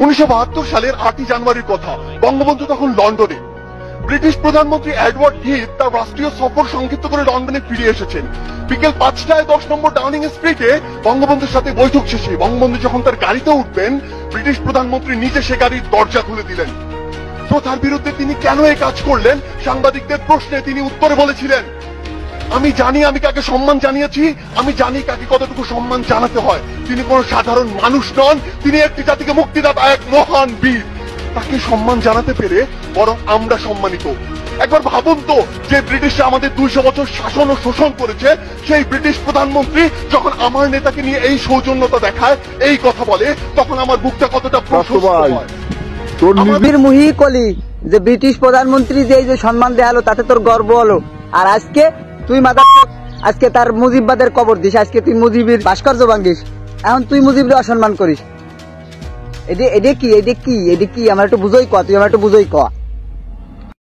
1972 সালের 8ই জানুয়ারির কথা। বঙ্গবন্ধু তখন লন্ডনে। ব্রিটিশ প্রধানমন্ত্রী এডওয়ার্ড হিথ তার রাষ্ট্রীয় সফর সংক্ষিপ্ত করে লন্ডনে ফিরে এসেছেন। বিকেল 5টায় 10 নম্বর ডাউনিং স্ট্রিটে বঙ্গবন্ধুর সাথে বৈঠক শেষে বঙ্গবন্ধু যখন তার গাড়িতে উঠবেন, ব্রিটিশ প্রধানমন্ত্রী নিজে সে গাড়ির দরজা খুলে দিলেন। প্রথার বিরুদ্ধে তিনি কেন এই কাজ করলেন, সাংবাদিকদের প্রশ্নে তিনি উত্তরে বলেছিলেন, আমি জানি আমি কাকে সম্মান জানিয়েছি, আমি জানি কাকে কতটুকু সম্মান জানাতে হয়। তিনি কোন সাধারণ মানুষ নন, তিনি একটি জাতিকে মুক্তিদাতা, এক মহান বীর। তাকে সম্মান জানাতে পেরে বরং আমরা সম্মানিত। একবার ভাবুন তো, যে ব্রিটিশরা আমাদের 200 বছর শাসন ও শোষণ করেছে, সেই ব্রিটিশ প্রধানমন্ত্রী যখন আমার নেতাকে নিয়ে এই সৌজন্যতা দেখায়, এই কথা বলে, তখন আমার বুকটা কতটা প্রশস্ত হয়। আমাদের মুহি কলি যে ব্রিটিশ প্রধানমন্ত্রী যে এই যে সম্মান দেখালো, তাতে তোর গর্ব হলো। আর আজকে তুই আজকে তার মুজিববাদের কবর দিস, আজকে তুই মুজিবের ভাস্কর্য ভাঙ্গিস, এখন তুই মুজিবের অসম্মান করিস। এটা কি আমার একটু বুঝোই ক, তুই আমার একটু বুঝোই ক।